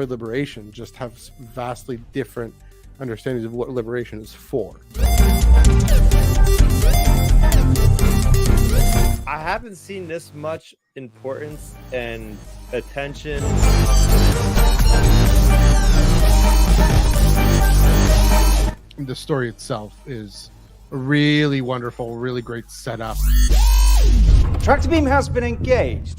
for liberation just have vastly different understandings of what liberation is for. I haven't seen this much importance and attention. The story itself is a really wonderful, really great setup. Tractor beam has been engaged.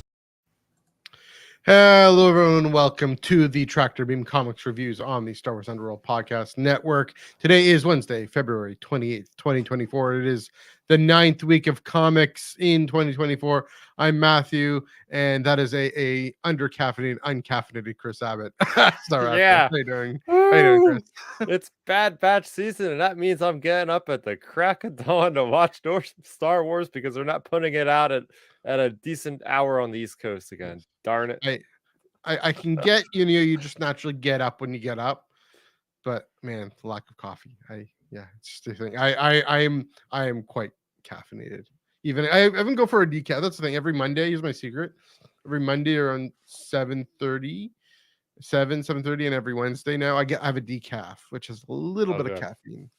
Hello, everyone. Welcome to the Tractor Beam Comics Reviews on the Star Wars Underworld Podcast Network. Today is Wednesday, February 28th, 2024. It is the 9th week of comics in 2024. I'm Matthew, and that is a under-caffeinated, uncaffeinated Chris Abbott. Yeah. How you doing? How you doing, Chris? It's Bad Batch season, and that means I'm getting up at the crack of dawn to watch Star Wars because they're not putting it out at a decent hour on the East Coast again. Darn it. I can get, you just naturally get up when you get up, but man, the lack of coffee. It's just a thing. I am quite caffeinated. Even I even go for a decaf. That's the thing. Every Monday is my secret. Every Monday around 7:30, and every Wednesday now I have a decaf, which has a little bit of caffeine.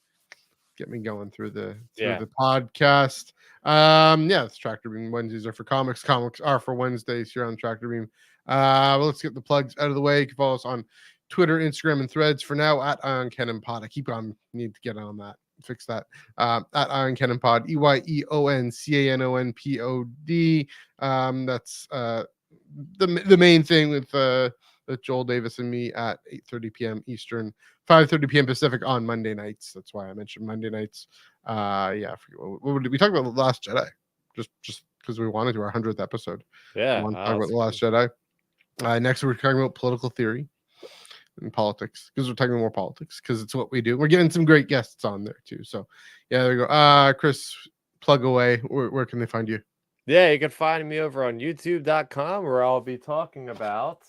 Get me going through the podcast. It's Tractor Beam. Wednesdays are for comics. Comics are for Wednesdays here on Tractor Beam. Let's get the plugs out of the way. You can follow us on Twitter, Instagram, and Threads for now at Ion Cannon Pod. I keep on need to get on that. Fix that. At Ion Cannon Pod, EYEONCANONPOD. That's the main thing with Joel Davis and me at 8:30 p.m. Eastern, 5:30 p.m. Pacific on Monday nights. That's why I mentioned Monday nights. I forget what did we talk about The Last Jedi? Just because we wanted to, our 100th episode. Yeah. We want to talk about The Last Jedi. Next, we're talking about political theory and politics, because we're talking more politics, because it's what we do. We're getting some great guests on there too. So yeah, there you go. Chris, plug away. Where can they find you? Yeah, you can find me over on youtube.com, where I'll be talking about,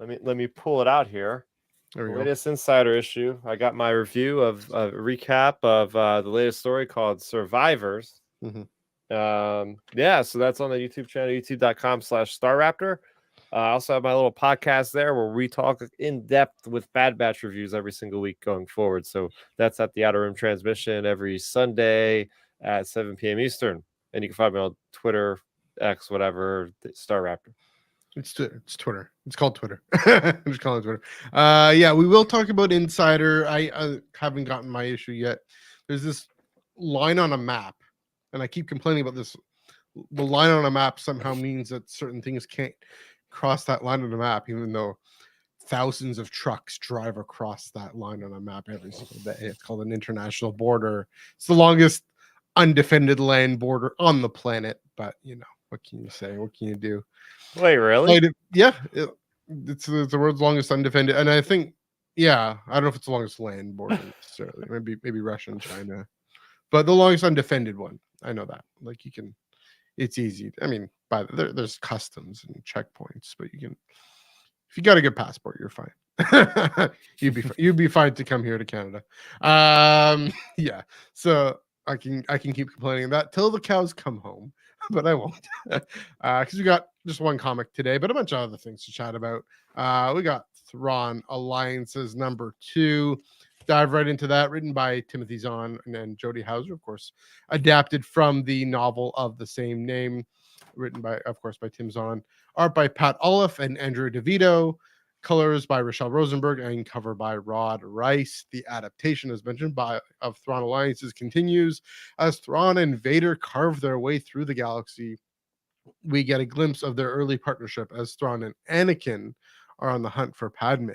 let me pull it out here. There we go. Latest Insider issue. I got my review of a recap of the latest story called Survivors. Mm-hmm. So that's on the YouTube channel, youtube.com/StarRaptor. I also have my little podcast there where we talk in depth with Bad Batch reviews every single week going forward. So that's at the Outer Rim Transmission every Sunday at 7 p.m. Eastern. And you can find me on Twitter, X, whatever, Star Raptor. It's Twitter. It's called Twitter. I'm just calling it Twitter. We will talk about Insider. I haven't gotten my issue yet. There's this line on a map, and I keep complaining about this. The line on a map somehow means that certain things can't cross that line on the map, even though thousands of trucks drive across that line on a map every single day. It's called an international border. It's the longest undefended land border on the planet, but what can you say? What can you do? Wait, really? It's the world's longest undefended, and I think, I don't know if it's the longest land border necessarily. maybe Russia and China, but the longest undefended one. I know that. Like, you can, it's easy. I mean, there's customs and checkpoints, but you can, if you got a good passport, you're fine. you'd be fine to come here to Canada. So I can keep complaining that till the cows come home, but I won't, because we got just one comic today, but a bunch of other things to chat about. We got Thrawn Alliances #2. Dive right into that. Written by Timothy Zahn and Jody Houser, of course, adapted from the novel of the same name, written by Tim Zahn. Art by Pat Olive and Andrew DeVito. Colors by Rochelle Rosenberg and cover by Rod Rice. The adaptation, as mentioned, of Thrawn Alliances continues as Thrawn and Vader carve their way through the galaxy. We get a glimpse of their early partnership as Thrawn and Anakin are on the hunt for Padme.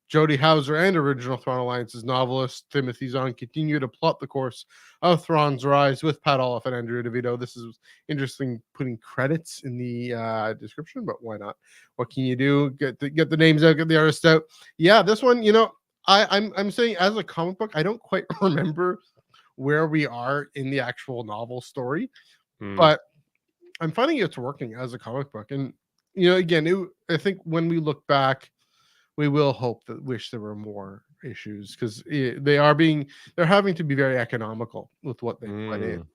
Jody Houser and original Thrawn Alliances novelist Timothy Zahn continue to plot the course of Thrawn's rise with Pat Olive and Andrea DeVito. This is interesting, putting credits in the description, but why not? What can you do? Get the names out, get the artists out. Yeah, this one, I'm saying, as a comic book, I don't quite remember where we are in the actual novel story, but I'm finding it's working as a comic book. And again, I think when we look back, we will wish there were more issues because they're having to be very economical with what they put in.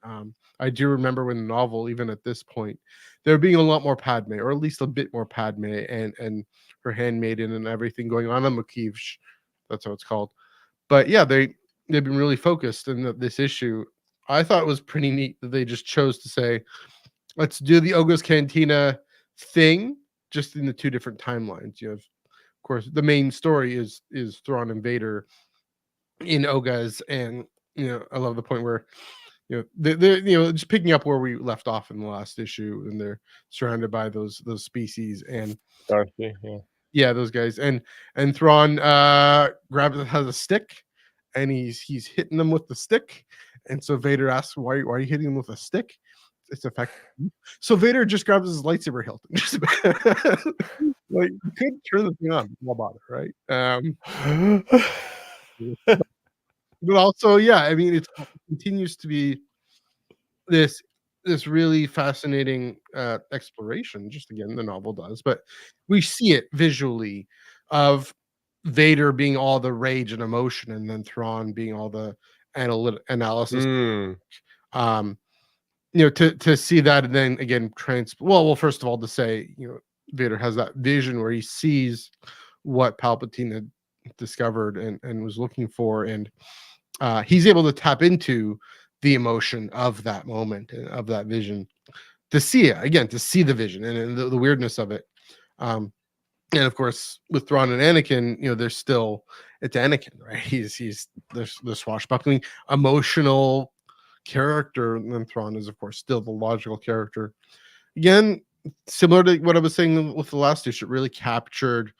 I do remember when the novel, even at this point, there being a lot more Padme, or at least a bit more Padme and her handmaiden and everything going on Mukivsh. That's how it's called. But yeah, they've been really focused in this issue. I thought it was pretty neat that they just chose to say, let's do the Oga's Cantina thing, just in the two different timelines. You know, of course, the main story is Thrawn and Vader in Oga's, and you know, I love the point where you know they're you know just picking up where we left off in the last issue, and they're surrounded by those species and Darcy, yeah, those guys, and Thrawn has a stick, and he's hitting them with the stick, and so Vader asks, "Why are you hitting him with a stick?" It's effective. So Vader just grabs his lightsaber hilt. Like, you could turn the thing on, no bother, right? But also, yeah, I mean, it continues to be this really fascinating exploration. Just again, the novel does, but we see it visually of Vader being all the rage and emotion, and then Thrawn being all the analysis. You know, to see that, and then again, well, first of all, to say, you know, Vader has that vision where he sees what Palpatine had discovered and was looking for, and he's able to tap into the emotion of that moment and of that vision to see it again, to see the vision and the weirdness of it. And of course, with Thrawn and Anakin, you know, there's still, it's Anakin, right? He's the swashbuckling, emotional character, and then Thrawn is, of course, still the logical character. Again, similar to what I was saying with the last issue, it really captured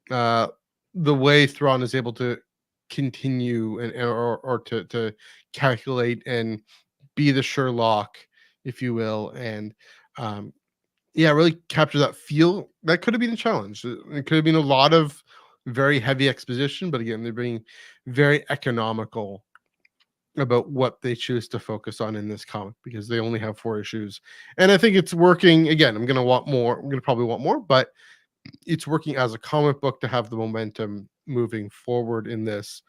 the way Thrawn is able to continue or to calculate and be the Sherlock, if you will, and yeah, really capture that feel. That could have been a challenge. It could have been a lot of very heavy exposition, but again, they're being very economical about what they choose to focus on in this comic because they only have 4 issues, and I think it's working. Again, I'm gonna probably want more, but it's working as a comic book to have the momentum moving forward in this.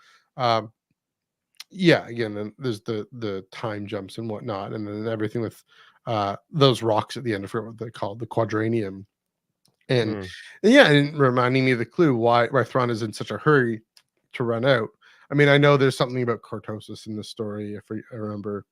Yeah, again, then there's the time jumps and whatnot, and then everything with those rocks at the end. I forget what they're called, the quadranium, and yeah, and reminding me of the clue why Thrawn is in such a hurry to run out. I mean, I know there's something about cortosis in the story, if I remember,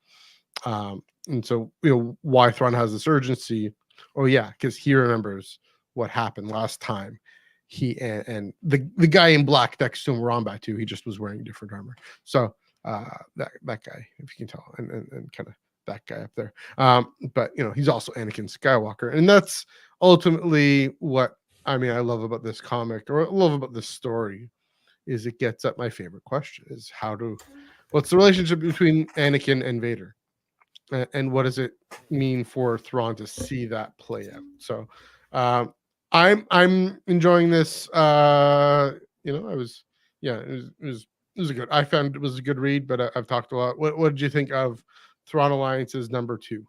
and so you know why Thrawn has this urgency. Oh yeah, because he remembers what happened last time. He and the guy in black next to him were on by too. He just was wearing different armor. So that guy, if you can tell, and kind of that guy up there. But you know, he's also Anakin Skywalker, and that's ultimately what I mean. I love about this comic, or love about this story, is it gets at my favorite question: is what's the relationship between Anakin and Vader, and what does it mean for Thrawn to see that play out? So, I'm enjoying this. You know, I was, yeah, it was a good. I found it was a good read, but I've talked a lot. What did you think of Thrawn Alliances #2?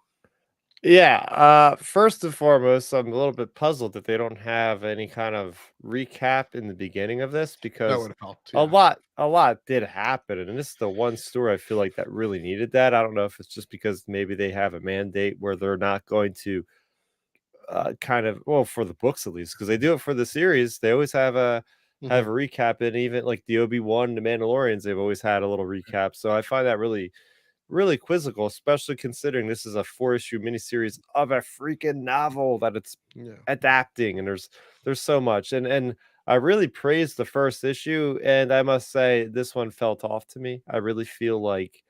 Yeah, first and foremost, I'm a little bit puzzled that they don't have any kind of recap in the beginning of this That because would have helped. a lot did happen, and this is the one story I feel like that really needed that. I don't know if it's just because maybe they have a mandate where they're not going to kind of, well, for the books at least, because they do it for the series. They always have a recap, and even like the Obi-Wan, the Mandalorians, they've always had a little recap. So I find that really quizzical, especially considering this is a 4-issue miniseries of a freaking novel that it's adapting, and there's so much. And I really praised the first issue, and I must say this one felt off to me. I really feel like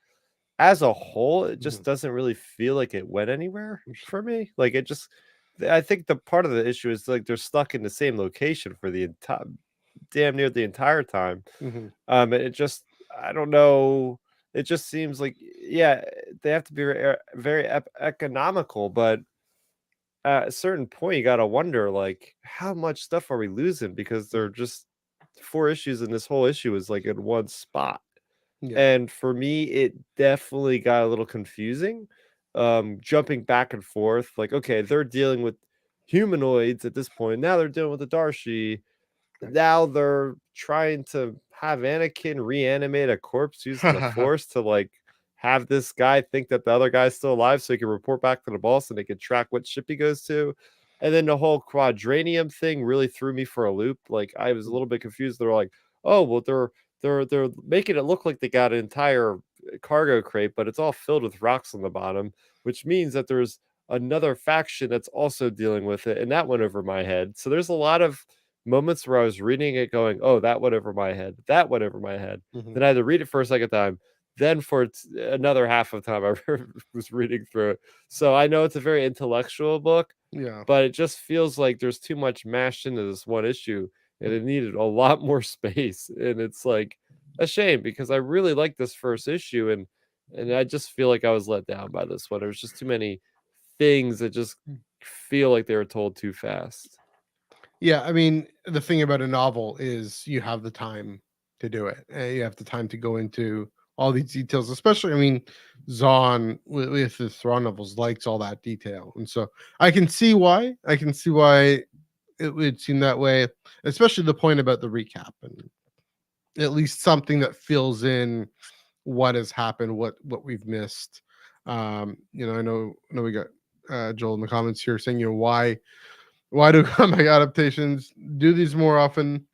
as a whole, it just doesn't really feel like it went anywhere for me. Like it just, I think the part of the issue is like they're stuck in the same location for the entire, damn near the entire time. It just, I don't know. It just seems like, yeah, they have to be very economical, but at a certain point, you got to wonder, like, how much stuff are we losing? Because they're just 4 issues, and this whole issue is like in one spot. And for me, it definitely got a little confusing. Jumping back and forth, like, okay, they're dealing with humanoids at this point. Now they're dealing with the Darshi. Now they're trying to have Anakin reanimate a corpse using the Force to like have this guy think that the other guy's still alive so he can report back to the boss and they can track what ship he goes to. And then the whole quadranium thing really threw me for a loop. Like I was a little bit confused. They're like, oh well, they're making it look like they got an entire cargo crate, but it's all filled with rocks on the bottom, which means that there's another faction that's also dealing with it, and that went over my head. So there's a lot of moments where I was reading it going, oh, that went over my head, that went over my head. Then I had to read it for a second time, then for another half of time I was reading through it. So I know it's a very intellectual book, Yeah. but it just feels like there's too much mashed into this one issue and it needed a lot more space. And it's like a shame because I really like this first issue, and I just feel like I was let down by this one. There was just too many things that just feel like they were told too fast. Yeah, I mean, the thing about a novel is you have the time to do it. You have the time to go into all these details, especially, I mean, Zahn with the Thrawn novels likes all that detail. And so I can see why. I can see why it would seem that way, especially the point about the recap and at least something that fills in what has happened, what we've missed. You know, I know we got Joel in the comments here saying, you know, why do comic adaptations do these more often?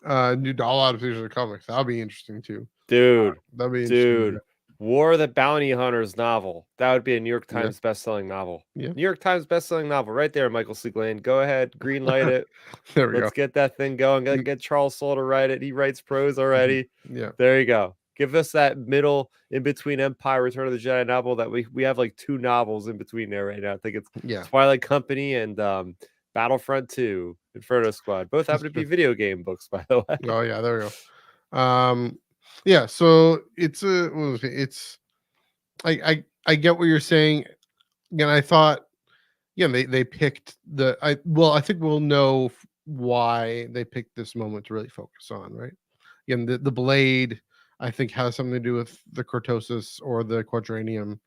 New doll adaptations of comics. That'll be interesting too. Dude, That'll be interesting. War of the Bounty Hunters novel. That would be a New York Times best-selling novel. Yeah. New York Times best-selling novel right there, Michael C. Glane. Go ahead, green light it. There we Let's go. get that thing going. Get Charles Soule to write it. He writes prose already. Yeah. There you go. Give us that middle in between Empire, Return of the Jedi novel that we have like 2 novels in between there right now. I think it's Twilight Company and Battlefront 2, Inferno Squad. Both happen to be video game books, by the way. Oh yeah, there we go. Yeah, so it's I get what you're saying. Again, I thought, yeah, they picked I think we'll know why they picked this moment to really focus on, right? Again, the blade I think has something to do with the cortosis or the quadranium,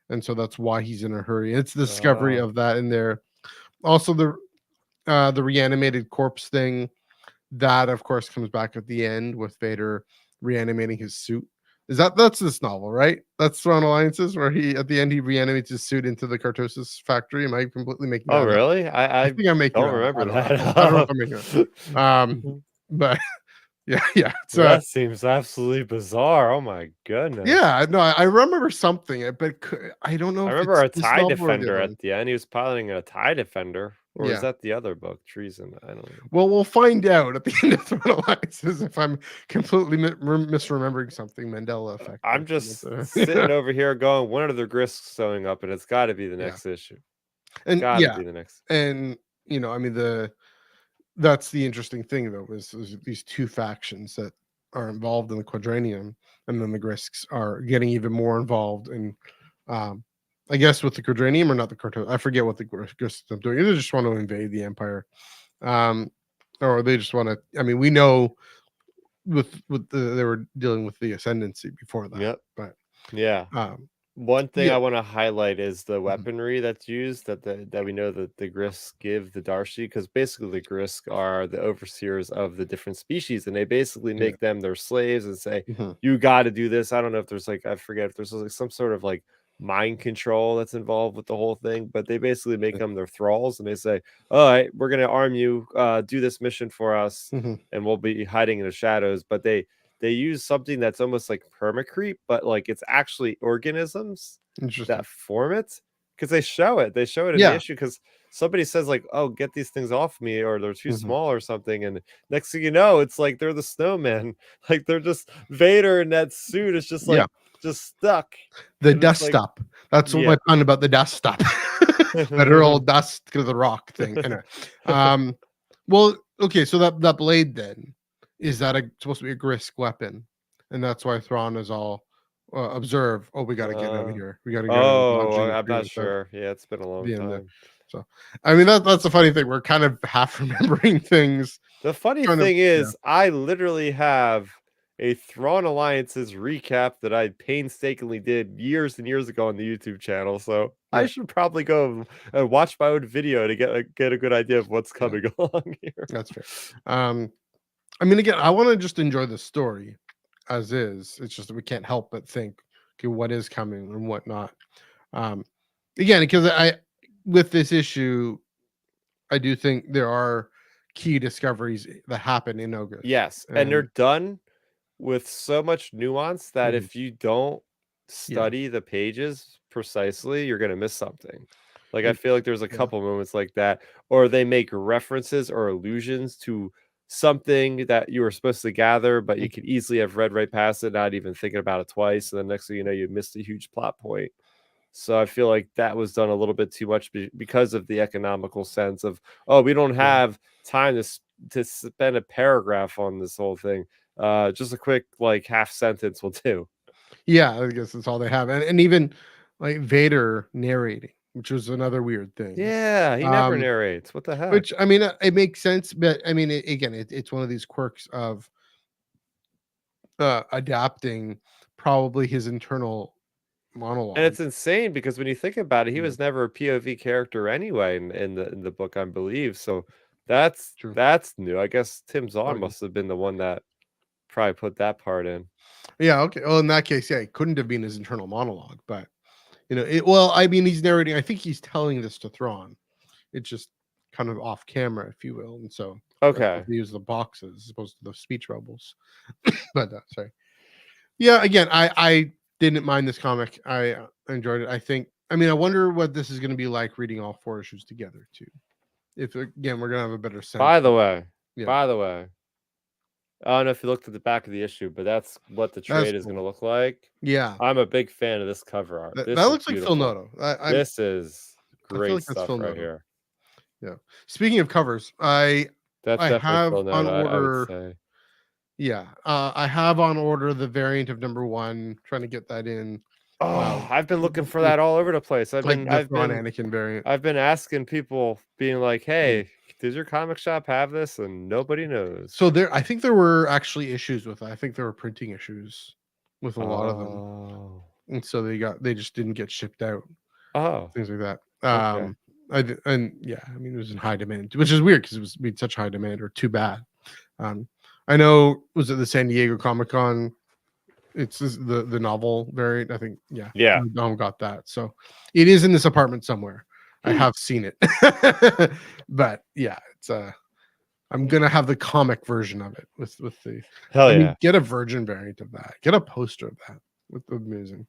and so that's why he's in a hurry. It's the discovery of that in there. Also, the reanimated corpse thing, that of course comes back at the end with Vader reanimating his suit. That's this novel, right? That's Thrawn Alliances, where he at the end he reanimates his suit into the cortosis factory. Am I completely making that Oh, up? really? I think I'm making don't remember that. I don't know if I'm making it up. But yeah. So that seems absolutely bizarre. Oh my goodness. yeah, no, I remember something, but I don't know. I If remember a it's this TIE novel or the Defender other at one. the end. He was piloting a TIE Defender. Or Yeah. is that the other book, Treason? I don't know. Well, we'll find out at the end of Thrawn Alliances if I'm completely misremembering something. Mandela effect. I'm just sitting over here going, when are the Grisks showing up? And it's got to be the next issue. And Gotta be the next. And you know, I mean, that's the interesting thing though, is these 2 factions that are involved in the quadranium, and then the Grisks are getting even more involved in I guess with the quadranium, or not the corto. I forget what the Grisks are doing. They just want to invade the Empire. Or they just want to, I mean, we know with they were dealing with the ascendancy before that. Yep. But yeah. One thing yeah. I want to highlight is the weaponry that's used that we know that the Grisks give the Darshi, because basically the Grisks are the overseers of the different species, and they basically make them their slaves and say, you got to do this. I don't know if there's like, I forget if there's like some sort of like mind control that's involved with the whole thing, but they basically make them their thralls, and they say, all right, we're going to arm you, do this mission for us, and we'll be hiding in the shadows. But they use something that's almost like permacrete, but like it's actually organisms that form it, because they show it in the issue, because somebody says like, oh, get these things off me, or they're too small or something, and next thing you know, it's like they're the snowmen. Like they're just Vader in that suit is just like just stuck. The dust stop. That's what my pun about the dust stop. That are all dust to the rock thing. Anyway. Well, okay, so that blade then, is that supposed to be a Grisk weapon? And that's why Thrawn is all observe. Oh, we got to get out of here. We got to go. Oh, I'm not sure. Yeah, it's been a long time. So, I mean, that's the funny thing. We're kind of half remembering things. The funny thing is, I literally have a Thrawn Alliances recap that I painstakingly did years and years ago on the YouTube channel. So I should probably go and watch my own video to get a good idea of what's coming along here. That's fair. I mean, again, I want to just enjoy the story as is. It's just that we can't help but think, okay, what is coming and whatnot. Again, because with this issue, I do think there are key discoveries that happen in August. Yes, and they're done with so much nuance that Mhm. if you don't study the pages precisely, you're gonna miss something. Like, I And- feel like there's a yeah. couple moments like that, or they make references or allusions to something that you were supposed to gather, but you could easily have read right past it, not even thinking about it twice, and then next thing you know, you missed a huge plot point. So I feel like that was done a little bit too much because of the economical sense of, oh, we don't have time to spend a paragraph on this whole thing. Just a quick like half sentence will do. Yeah, I guess that's all they have, and even like Vader narrating, which was another weird thing. Yeah, he never narrates. What the heck? Which I mean, it makes sense, but I mean, it's one of these quirks of adapting probably his internal monologue. And it's insane because when you think about it, he Yeah. was never a POV character anyway in the book, I believe. So True. that's new. I guess Tim Zahn Oh, yeah. must have been the one that probably put that part in. Yeah, okay. Well, in that case, yeah, it couldn't have been his internal monologue, but well, I mean, he's narrating. I think he's telling this to Thrawn. It's just kind of off camera, if you will, and so Okay. they use the boxes as opposed to the speech bubbles. But sorry. Yeah, again, I didn't mind this comic. I enjoyed it. I mean, I wonder what this is going to be like reading all 4 issues together too. If again, we're gonna have a better sense. By the way, Yeah. I don't know if you looked at the back of the issue, but that's what the trade is cool. going to look like. Yeah, I'm a big fan of this cover art. that This is looks like Phil beautiful. Noto. This is I feel great like that's stuff Phil right Noto. here. Yeah. Speaking of covers, That's I definitely have Phil on Noto, I would order. say. Yeah, I have on order the variant of #1. Trying to get that in. Oh, I've been looking for that all over the place. Like the Thrawn Anakin variant. I've been asking people, being like, Mm. "Hey, does your comic shop have this?" And nobody knows. So I think there were actually issues with it. I think there were printing issues with a lot of them, Oh, and so they just didn't get shipped out. oh, Things like that. okay. And yeah, I mean, it was in high demand, which is weird because it was in such high demand, or too bad. I know, was it the San Diego Comic Con? It's the novel variant, I think. Yeah, Yeah. Dom got that, so it is in this apartment somewhere. I have seen it, but yeah, it's I'm gonna have the comic version of it with the. Hell I yeah. mean, get a virgin variant of that. Get a poster of that with the amazing.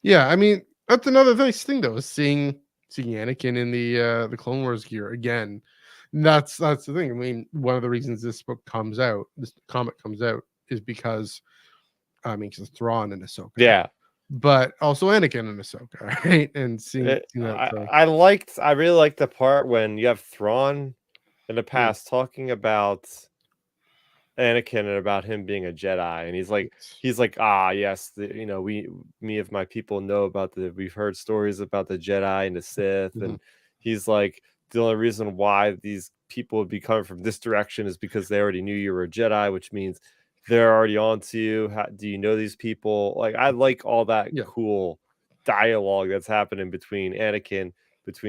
Yeah, I mean, that's another nice thing though, is seeing Anakin in the Clone Wars gear again. That's the thing. I mean, one of the reasons this comic comes out, is because because Thrawn and Ahsoka. Yeah. But also Anakin and Ahsoka, right? And seeing that. I really like the part when you have Thrawn in the past talking about Anakin and about him being a Jedi, and he's like, ah, yes, me of my people know about we've heard stories about the Jedi and the Sith, and he's like, the only reason why these people would be coming from this direction is because they already knew you were a Jedi, which means they're already on to you. Do you know these people? Like, I like all that cool dialogue that's happening between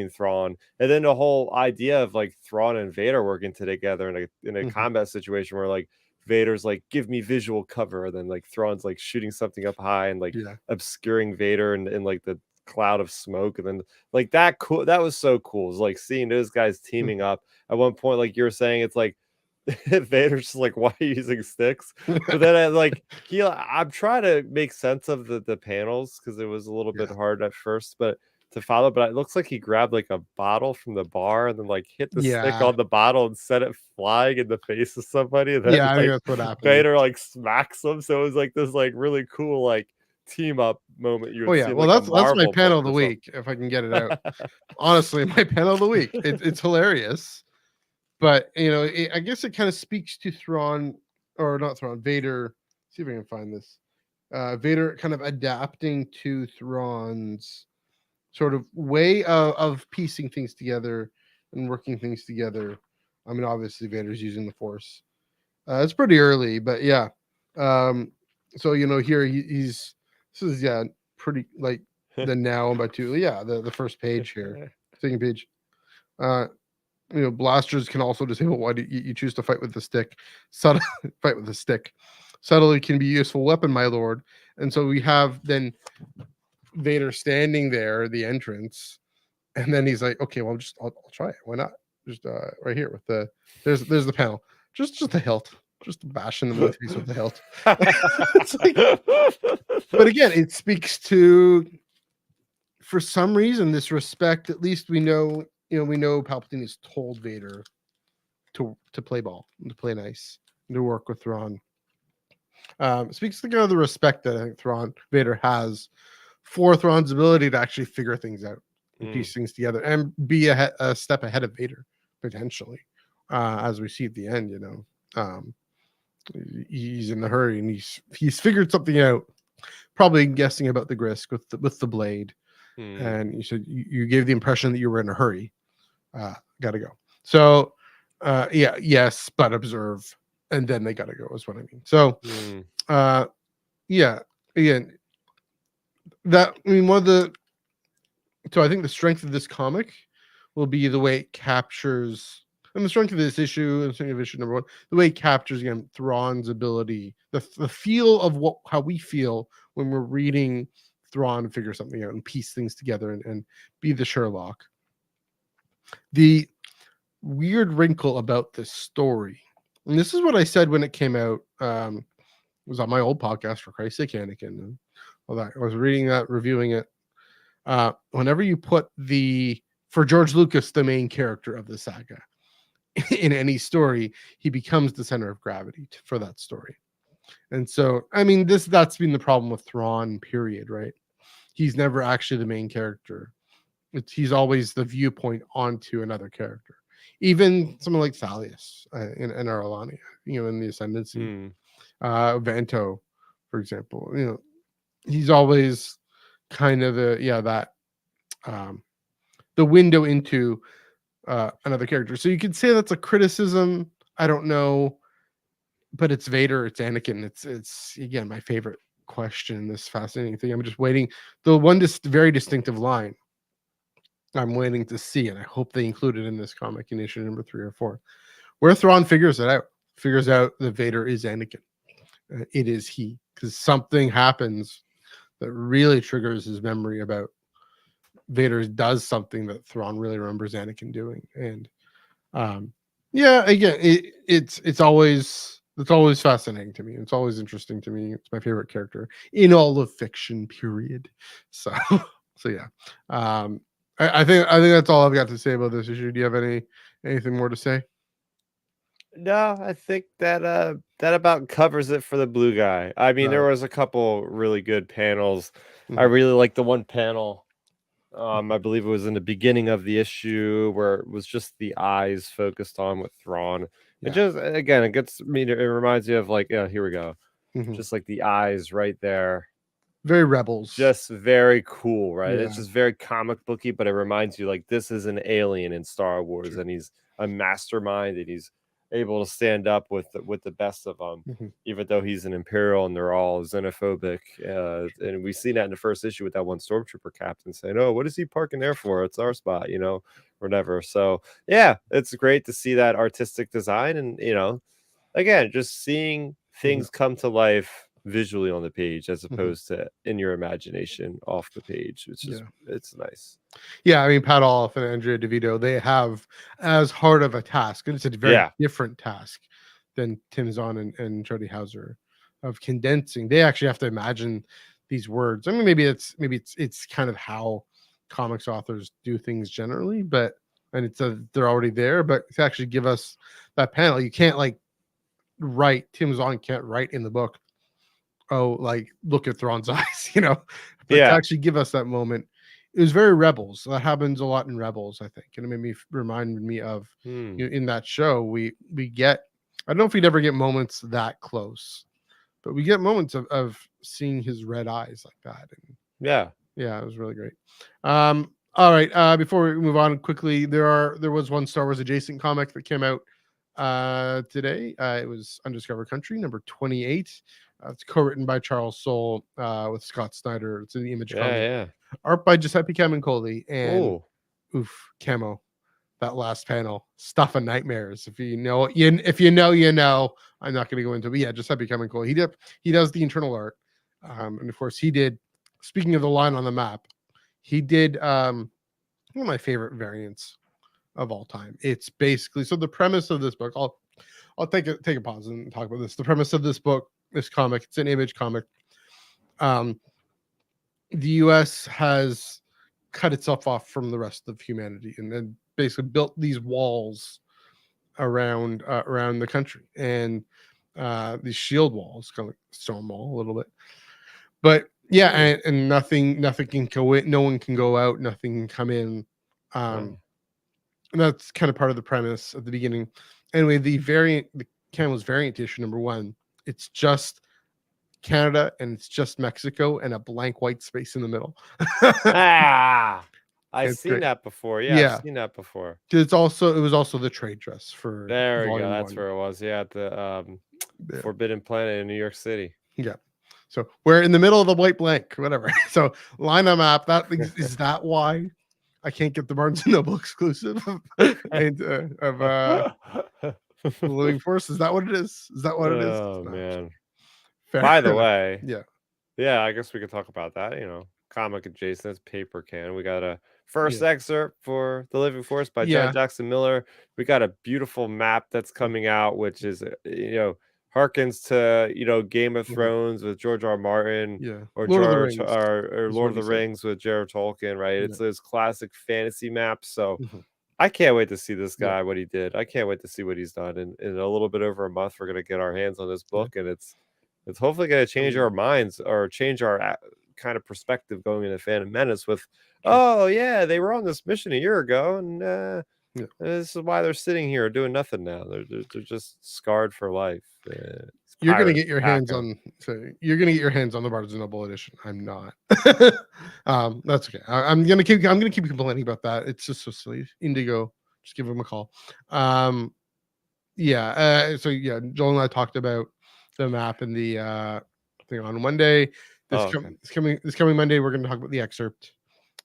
Thrawn, and then the whole idea of like Thrawn and Vader working together in a combat situation where like Vader's like, give me visual cover, and then like Thrawn's like shooting something up high and like obscuring Vader and like the cloud of smoke, and then like that was so cool. It's like seeing those guys teaming up. At one point, like you're saying, it's like Vader's just like, why are you using sticks? But then I'm trying to make sense of the panels because it was a little bit hard at first, but to follow. But it looks like he grabbed like a bottle from the bar and then like hit the stick on the bottle and set it flying in the face of somebody. And then, I think that's what happened. Vader like smacks him, so it was like this like really cool like team up moment. You would see, well, like, that's my panel of the week, if I can get it out. Honestly, my panel of the week. It's hilarious. But I guess it kind of speaks to Thrawn, or not Thrawn, Vader. See if I can find this. Vader kind of adapting to Thrawn's sort of way of piecing things together and working things together. I mean, obviously Vader's using the Force. It's pretty early, but yeah. So here he's this is pretty like the now about to the first page here, second page. blasters can also disable. Why do you choose to fight with the stick? Subtle fight with the stick. Subtly can be a useful weapon, my lord. And so we have then Vader standing there at the entrance, and then he's like, okay, well, I'll try it. Why not? Just right here with the there's the panel. Just the hilt. Just bashing them in the face with the hilt. It's like, but again, it speaks to, for some reason, this respect. At least we know Palpatine has told Vader to play ball, to play nice, and to work with Thrawn. Speaks to the respect that I think Vader has for Thrawn's ability to actually figure things out, and piece things together, and be a step ahead of Vader potentially, as we see at the end. He's in a hurry, and he's figured something out. Probably guessing about the Grisk with the blade, and you said you gave the impression that you were in a hurry. Gotta go. So, yes, but observe, and then they gotta go is what I mean. So, again, so I think the strength of this comic will be the way it captures, and the strength of this issue, and the strength of issue number 1, the way it captures again Thrawn's ability, the feel of how we feel when we're reading Thrawn figure something out and piece things together and be the Sherlock. The weird wrinkle about this story, and this is what I said when it came out, it was on my old podcast, For Christ's Sake, Anakin, and all that. I was reading that, reviewing it. Whenever you put for George Lucas, the main character of the saga, in any story, he becomes the center of gravity for that story. And so, I mean, that's been the problem with Thrawn, period, right? He's never actually the main character. He's always the viewpoint onto another character. Even someone like Thalius in Aralania, in the Ascendancy. Vanto, for example, he's always kind of the window into another character. So you could say that's a criticism. I don't know, but it's Vader, it's Anakin. It's again my favorite question. This fascinating thing. I'm just waiting. The one very distinctive line I'm waiting to see, and I hope they include it in this comic in issue number 3 or 4, where Thrawn figures out that Vader is Anakin. It is he, because something happens that really triggers his memory about Vader does something that Thrawn really remembers Anakin doing. And again, it's always fascinating to me. It's always interesting to me. It's my favorite character in all of fiction, period. So yeah. I think that's all I've got to say about this issue. Do you have anything more to say? No, I think that about covers it for the blue guy. I mean, there was a couple really good panels. I really like the one panel. I believe it was in the beginning of the issue where it was just the eyes focused on with Thrawn. It just, again, it reminds you of like, here we go. Just like the eyes right there. Very Rebels. Just very cool, right? It's just very comic booky, but it reminds you like this is an alien in Star Wars, and he's a mastermind, and he's able to stand up with the best of them, even though he's an Imperial and they're all xenophobic. And we've seen that in the first issue with that one Stormtrooper captain saying, "Oh, what is he parking there for? It's our spot," whatever. So yeah, it's great to see that artistic design, and again, just seeing things come to life visually on the page as opposed to in your imagination off the page. It's just it's nice. Yeah, I mean, Pat Olive and Andrea DeVito, they have as hard of a task, and it's a very different task than Tim Zahn and Jody Hauser, of condensing. They actually have to imagine these words. I mean, maybe it's kind of how comics authors do things generally, and they're already there. But to actually give us that panel, you can't write. Tim Zahn can't write in the book, look at Thrawn's eyes, but to actually give us that moment. It was very Rebels. That happens a lot in Rebels, I think, and it reminded me of in that show. We get, I don't know if we'd ever get moments that close, but we get moments of seeing his red eyes like that. And it was really great. All right, before we move on quickly, there was one Star Wars adjacent comic that came out today. It was Undiscovered Country number 28. It's co-written by Charles Soule with Scott Snyder. It's in the Image comic. Art by Giuseppe Camuncoli and Camo. that last panel, stuff of nightmares. If you know, you know. I'm not going to go into, but yeah, just that becoming cool. He does the internal art, and of course he did. Speaking of the line on the map, he did one of my favorite variants of all time. It's basically, so the premise of this book. I'll take a pause and talk about this. The premise of this book, this comic, it's an Image comic. The U.S. has cut itself off from the rest of humanity, and then basically built these walls around the country, and these shield walls, kind of like stone wall a little bit. But yeah, and nothing can go in, no one can go out, nothing can come in. And that's kind of part of the premise at the beginning. Anyway, the Canada's variant issue #1, it's just Canada and it's just Mexico and a blank white space in the middle. I've seen that before. Yeah, I've seen that before. It was also the trade dress for there we go. That's where it was. Yeah, at the Forbidden Planet in New York City. Yeah. So we're in the middle of the white blank, whatever. So line on map. That is that why I can't get the Barnes & Noble exclusive and of Living Force? Is that what it is? Is that what it is? Oh man. Fair. By the way, yeah, I guess we could talk about that. Comic adjacent, it's paper can. We got a first excerpt for The Living Force by John Jackson Miller. We got a beautiful map that's coming out, which is harkens to Game of Thrones with George R. Martin, or Lord of the Rings with J.R. Tolkien, right? It's those classic fantasy maps. So I can't wait to see this guy, what he did. I can't wait to see what he's done. In a little bit over a month, we're gonna get our hands on this book, and it's hopefully gonna change our minds or change our kind of perspective going into Phantom Menace with, they were on this mission a year ago, and this is why they're sitting here doing nothing now. They're just scarred for life. You're gonna get your hands on. So you're gonna get your hands on the Barnes & Noble edition. I'm not. That's okay. I'm gonna keep complaining about that. It's just so silly. Indigo, just give him a call. So Joel and I talked about the map and the thing on Monday. This coming Monday, we're going to talk about the excerpt,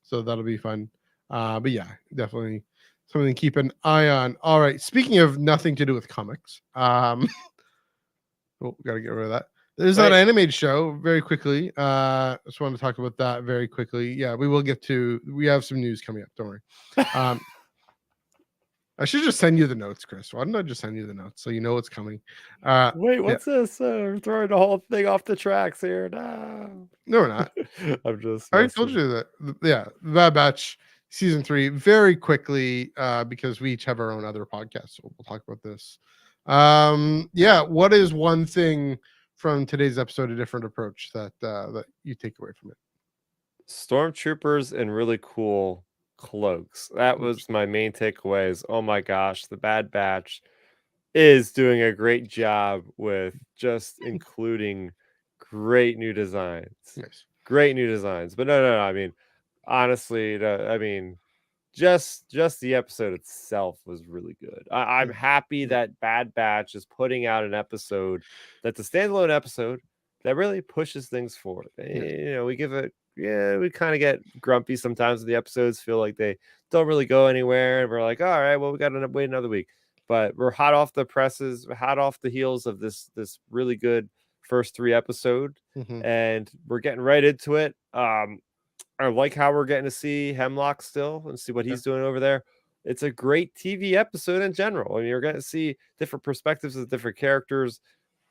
so that'll be fun. But yeah, definitely something to keep an eye on. All right, speaking of nothing to do with comics, we got to get rid of that. There's that animated show very quickly. Just wanted to talk about that very quickly. Yeah, we have some news coming up. Don't worry. I should just send you the notes, Chris. Why don't I just send you the notes so you know what's coming? Wait, what's this? We're throwing the whole thing off the tracks here. No, we're not. I'm just. I told you that. Yeah, The Bad Batch season 3 very quickly because we each have our own other podcasts, so we'll talk about this. What is one thing from today's episode, a different approach that you take away from it? Stormtroopers and really cool cloaks. That was my main takeaway. Is, oh my gosh, the Bad Batch is doing a great job with just including great new designs. Nice. Great new designs. But no. I mean, honestly, just the episode itself was really good. I'm happy that Bad Batch is putting out an episode that's a standalone episode that really pushes things forward. We give it. Yeah, we kind of get grumpy sometimes. The episodes feel like they don't really go anywhere, and we're like, all right, well, we got to wait another week. But we're hot off the presses, hot off the heels of this really good first 3 episode, and we're getting right into it. I like how we're getting to see Hemlock still and see what he's doing over there. It's a great TV episode in general. I mean, you're going to see different perspectives of different characters,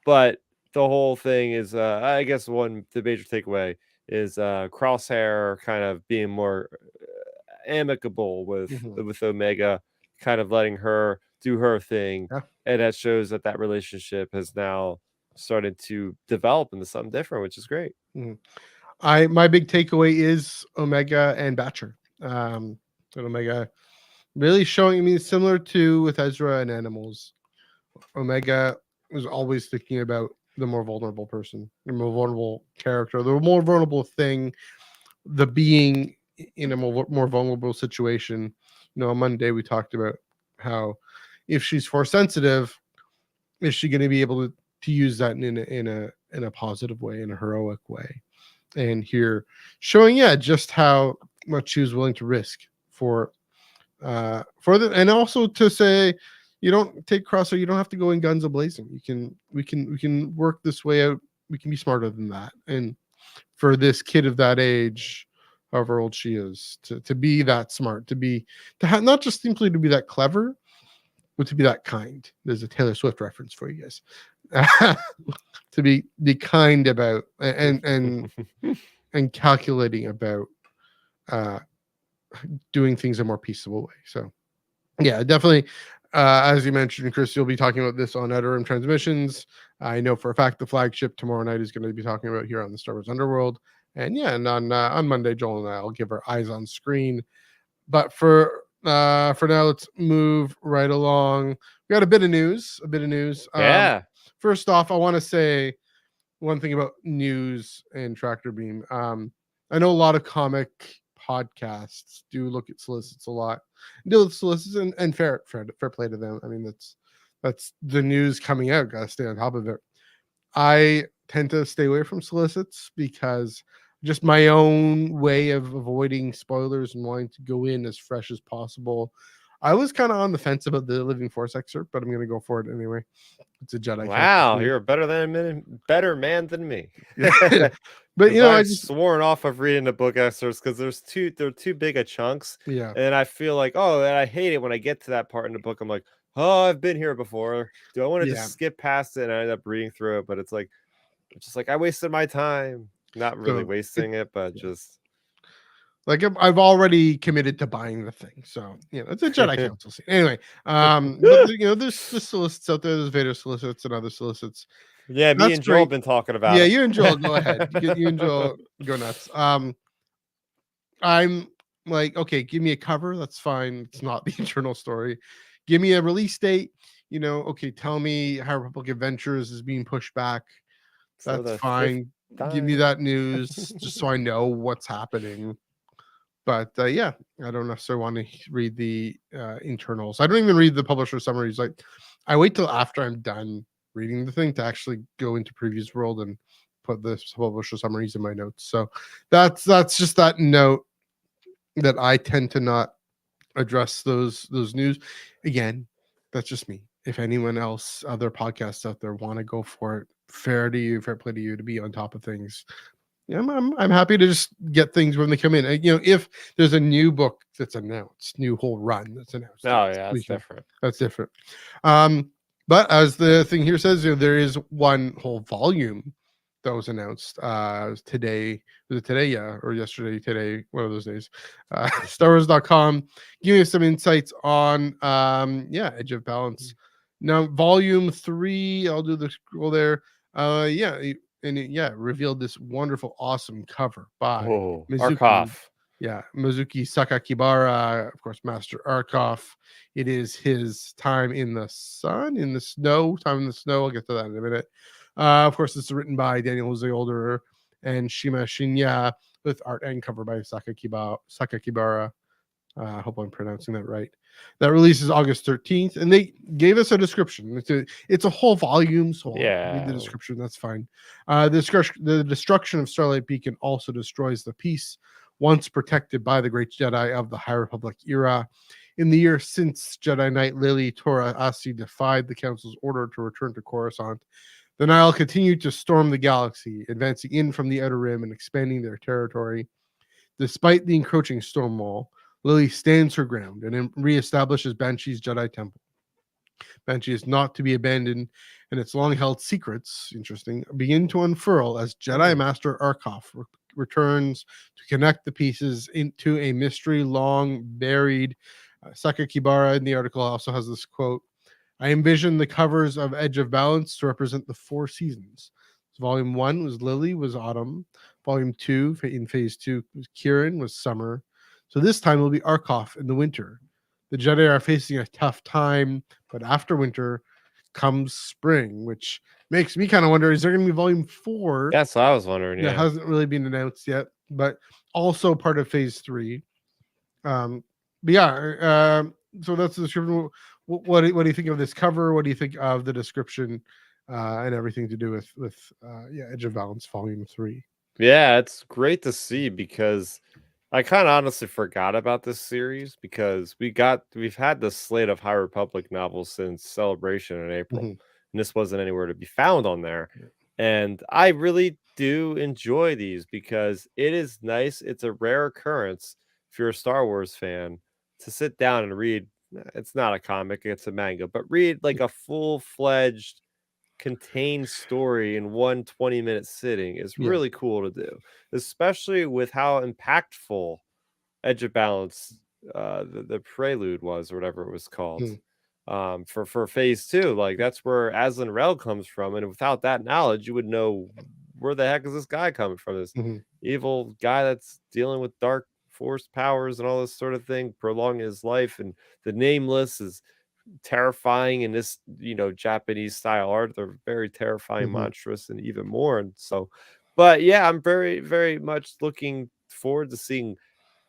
but the whole thing is, I guess, the major takeaway is Crosshair kind of being more amicable with Omega, kind of letting her do her thing, and that shows that relationship has now started to develop into something different, which is great. My big takeaway is Omega and Batcher. And Omega really showing similar to with Ezra and Animals. Omega was always thinking about the more vulnerable person, the more vulnerable character, the more vulnerable thing, the being in a more vulnerable situation. On Monday we talked about how if she's force sensitive, is she going to be able to use that in a positive way, in a heroic way? And here showing just how much she was willing to risk for and also to say, you don't take Crosshair, you don't have to go in guns a-blazing. We can work this way out. We can be smarter than that. And for this kid of that age, however old she is, to be that smart, to have not just simply to be that clever, but to be that kind. There's a Taylor Swift reference for you guys. To be kind about and calculating about doing things a more peaceable way. So yeah, definitely. As you mentioned, Chris, you'll be talking about this on Outer Rim Transmissions. I know for a fact the flagship tomorrow night is going to be talking about here on the Star Wars Underworld. And yeah, and on Monday, Joel and I will give our eyes on screen. But for now, let's move right along. We got a bit of news. Yeah. First off, I want to say one thing about news and Tractor Beam. I know a lot of comic podcasts do look at solicits a lot. Deal with solicits and fair play to them. I mean, that's the news coming out. Gotta stay on top of it. I tend to stay away from solicits because just my own way of avoiding spoilers and wanting to go in as fresh as possible. I was kind of on the fence about the Living Force excerpt, but I'm going to go for it anyway. It's a Jedi. Wow, you're a better man than me. But you know, I've sworn off of reading the book excerpts because they're too big a chunks. Yeah, and I feel like, and I hate it when I get to that part in the book. I'm like, oh, I've been here before. Do I want to just skip past it? And I end up reading through it, but it's just like I wasted my time. Not really wasting it, but just like I've already committed to buying the thing, so you know it's a Jedi Council scene. Anyway, but you know there's solicits out there. There's Vader solicits and other solicits. Yeah, me and Joel have been talking about. Yeah, you and Joel, go ahead. You and Joel go nuts. I'm like, okay, give me a cover. That's fine. It's not the internal story. Give me a release date. You know, okay, tell me High Republic Adventures is being pushed back. That's fine. Give me that news just so I know what's happening. But yeah, I don't necessarily want to read the internals. I don't even read the publisher summaries. Like, I wait till after I'm done reading the thing to actually go into Previews World and put the publisher summaries in my notes. So that's just that note that I tend to not address those news. Again, that's just me. If anyone else, other podcasts out there want to go for it, fair play to you to be on top of things. Yeah, I'm happy to just get things when they come in. You know, if there's a new book that's announced, new whole run that's announced. Oh yeah, that's different. That's different. But as the thing here says, you know, there is one whole volume that was announced today. Was it today? Yeah, or yesterday? Today, one of those days. StarWars.com giving us some insights on Edge of Balance. Now, volume 3. I'll do the scroll there. It revealed this wonderful, awesome cover by Mizuki. Arkoff. Yeah, Mizuki Sakakibara, of course, Master Arkoff. It is his time in the sun, in the snow. I'll get to that in a minute. Of course, it's written by Daniel Jose Olderer and Shima Shinya with art and cover by Sakakibara. I hope I'm pronouncing that right. That releases August 13th, and they gave us a description. It's a whole volume, so I'll read the description. That's fine. The destruction of Starlight Beacon also destroys the peace once protected by the great Jedi of the High Republic era. In the year since Jedi Knight Lily Tora Asi defied the Council's order to return to Coruscant, the Nihil continued to storm the galaxy, advancing in from the Outer Rim and expanding their territory. Despite the encroaching storm wall, Lily stands her ground and reestablishes Banshee's Jedi Temple. Banshee is not to be abandoned, and its long-held secrets, begin to unfurl as Jedi Master Arkoff returns to connect the pieces into a mystery long buried. Sakakibara in the article also has this quote: I envision the covers of Edge of Balance to represent the 4 seasons. So Volume 1 was Lily, was autumn. Volume 2 in Phase 2 was Kieran, was summer. So this time will be Arkoff in the winter. The Jedi are facing a tough time, but after winter comes spring, which makes me kind of wonder, is there going to be Volume 4? That's what I was wondering. That hasn't really been announced yet, but also part of Phase 3. So that's the description. What do you think of this cover? What do you think of the description and everything to do with Edge of Balance Volume 3? Yeah, it's great to see because I kind of honestly forgot about this series because we've had the slate of High Republic novels since Celebration in April, Mhm. and this wasn't anywhere to be found on there. Yeah. And I really do enjoy these because it is nice. It's a rare occurrence if you're a Star Wars fan to sit down and read. It's not a comic, it's a manga, but read like a full-fledged contained story in one 20-minute sitting is Yeah. really cool to do, especially with how impactful Edge of Balance, the prelude was, or whatever it was called, Mm. for phase 2. Like, that's where Aslan Rel comes from, and without that knowledge, you would know where the heck is this guy coming from? This Mhm. evil guy that's dealing with dark force powers and all this sort of thing, prolonging his life, and the Nameless is terrifying in this, Japanese style art. They're very terrifying, Mhm. monstrous, and even more. And so, but yeah, I'm very, very much looking forward to seeing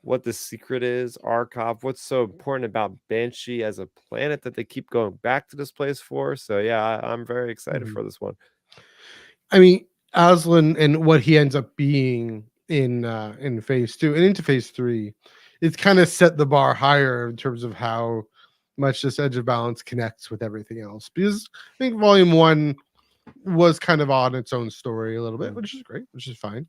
what the secret is, Arcov, what's so important about Banshee as a planet that they keep going back to this place for. So yeah, I'm very excited Mhm. for this one. I mean, Aslan and what he ends up being in phase 2 and into phase 3, it's kind of set the bar higher in terms of how much this Edge of Balance connects with everything else. Because I think volume 1 was kind of on its own story a little bit, which is great, which is fine.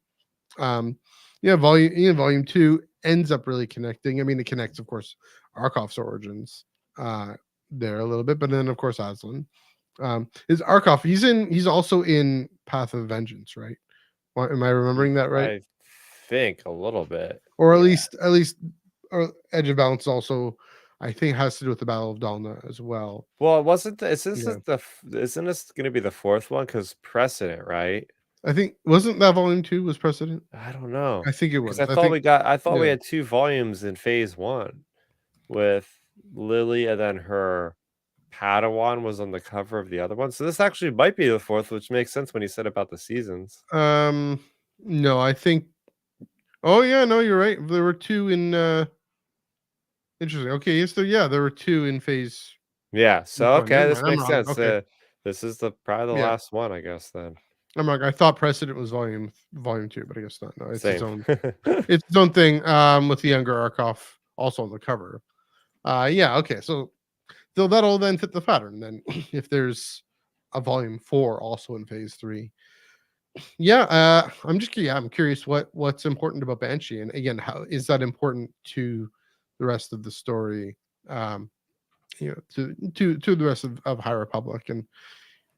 Yeah, volume 2 ends up really connecting. I mean, it connects, of course, Arkov's origins there a little bit, but then of course Aslan. Is Arkoff, he's also in Path of Vengeance, right? Am I remembering that right? I think a little bit. Or Yeah. at least or Edge of Balance also, I think, has to do with the Battle of Dalna as well. Well, it wasn't the, Yeah. isn't this going to be the fourth one? Because Precedent, right? I think wasn't that volume 2 was Precedent? I don't know. I think it Because was. I think I thought we yeah. had 2 volumes in phase 1 with Lily, and then her Padawan was on the cover of the other one. So this actually might be the fourth, which makes sense when he said about the seasons. No, I think oh yeah, no, you're right. There were 2 in interesting. Okay, yes, there were 2 in phase Yeah. So 1. okay, Never this mind. I'm makes wrong. sense. Okay. This is probably the Yeah. last one, I guess. Then I'm wrong. I thought Precedent was volume 2, but I guess not. No, it's its same. own it's its own thing with the younger Arkoff also on the cover. Yeah, okay. So that'll then fit the pattern then if there's a volume 4 also in phase 3. Yeah, I'm curious what's important about Banshee, and again, how is that important to the rest of the story, um to the rest of High Republic. And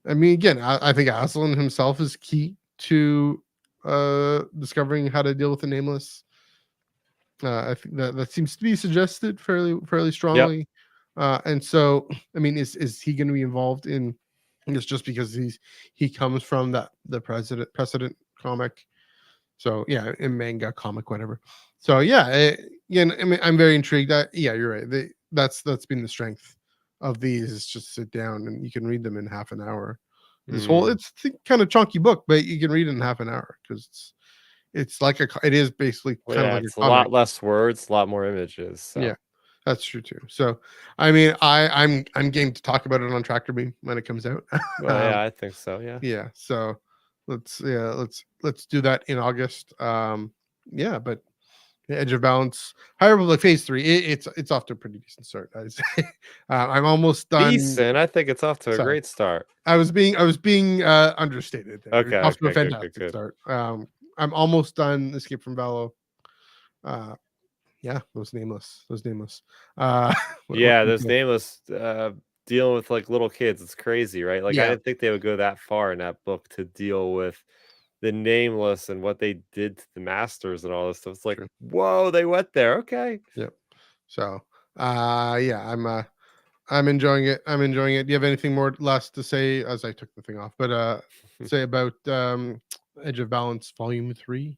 I mean, again, I think Aslan himself is key to discovering how to deal with the Nameless. I think that seems to be suggested fairly Yep. strongly. And so, I mean, is he going to be involved in? I guess just because he comes from the precedent comic. So yeah, in manga, comic, whatever. So yeah, again, I mean, I'm very intrigued. Yeah, you're right. That's been the strength of these. Is just sit down and you can read them in half an hour. This whole Mm. it's kind of chunky book, but you can read it in half an hour because it's like it is basically Well, kind of yeah, like a it's a comic. lot less words, a lot more images. So Yeah, that's true too. So, I mean, I'm game to talk about it on Tractor Beam when it comes out. well, yeah, I think so. Yeah. Yeah, so let's do that in August. Yeah, but Edge of Balance, High Republic Phase 3, it's off to a pretty decent start, I'd say. I'm almost done. Decent. I think it's off to a Sorry, great start. I was being understated there. It's Okay. off to a Okay. Good. Good. fantastic Good. start. I'm almost done Escape from Valo. Uh, yeah, those nameless. What Yeah, can you those say? Nameless dealing with like little kids. It's crazy, right? Like I Yeah, didn't think they would go that far in that book to deal with the Nameless and what they did to the Masters and all this stuff. It's like, true. whoa, they went there. Okay. Yeah. So, yeah, I'm enjoying it. I'm enjoying it. Do you have anything more last to say as I took the thing off? But say about Edge of Balance Volume 3?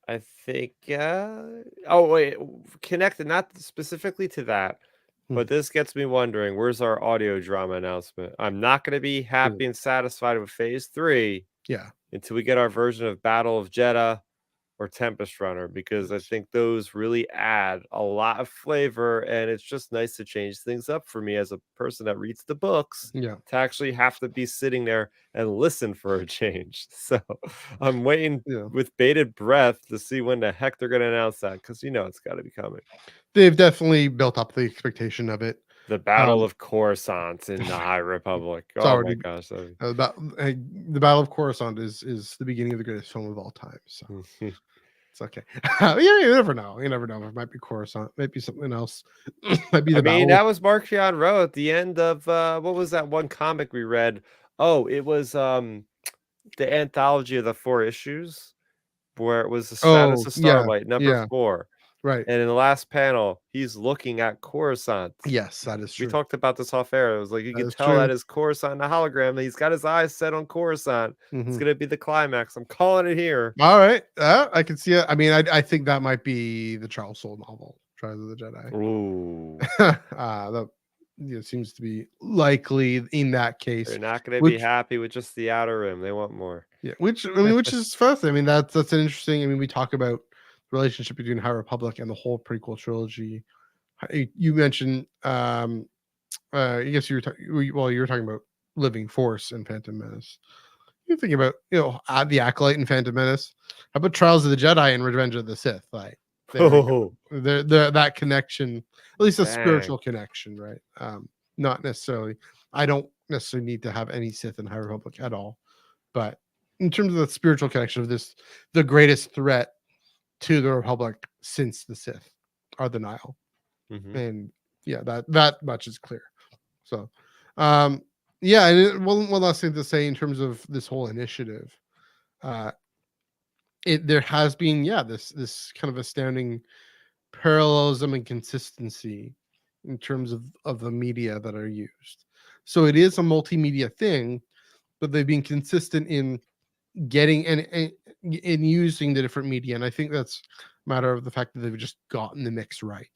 I think oh wait, connected not specifically to that, Hmm. but this gets me wondering, where's our audio drama announcement? I'm not going to be Hmm. happy and satisfied with phase 3 Yeah. until we get our version of Battle of Jeddah or Tempest Runner, because I think those really add a lot of flavor, and it's just nice to change things up for me as a person that reads the books Yeah. to actually have to be sitting there and listen for a change. So I'm waiting Yeah. with bated breath to see when the heck they're going to announce that, because it's got to be coming. They've definitely built up the expectation of it. The Battle of Coruscant in the High Republic. It's Oh already my gosh. about the Battle of Coruscant is the beginning of the greatest film of all time. So it's okay. Yeah, you never know. You never know. It might be Coruscant, might be something else. Might be the battle. That was Marchion Row at the end of what was that one comic we read? Oh, it was the anthology of the 4 issues, where it was the status of Starlight, number 4. Right. And in the last panel, he's looking at Coruscant. Yes, that is true. We talked about this off air. It was like you could tell that is Coruscant, the hologram. He's got his eyes set on Coruscant. It's gonna be the climax. I'm calling it here. All right, I can see it. I mean, I think that might be the Charles Soule novel, Rise of the Jedi. Ooh, that seems to be likely in that case. They're not going to be happy with just the Outer Rim. They want more. Yeah, which is fascinating. I mean, that's an interesting. I mean, we talk about the relationship between High Republic and the whole prequel trilogy. You mentioned, I guess you were talking about Living Force and Phantom Menace. You're thinking about the Acolyte and Phantom Menace. How about Trials of the Jedi and Revenge of the Sith? Like, that connection, at least a spiritual connection, right? Not necessarily. I don't necessarily need to have any Sith in High Republic at all, but in terms of the spiritual connection of this, the greatest threat to the Republic since the Sith are the Nile, and that much is clear. So, and one last thing to say in terms of this whole initiative, there has been this kind of astounding parallelism and consistency in terms of the media that are used. So it is a multimedia thing, but they've been consistent in getting and in using the different media, and I think that's a matter of the fact that they've just gotten the mix right,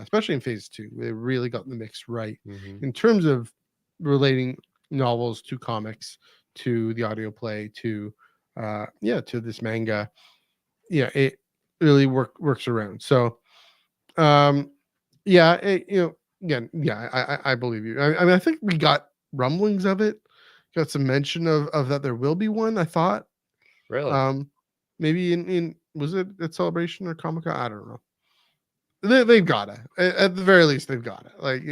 especially in phase 2. They really got the mix right in terms of relating novels to comics, to the audio play, to this manga. It really works around. So I believe you. I mean, I think we got rumblings of it, got some mention of that there will be one, I thought. Really? Maybe in was it at Celebration or Comic-Con? I don't know. They've got it. At the very least, they've got it. Like,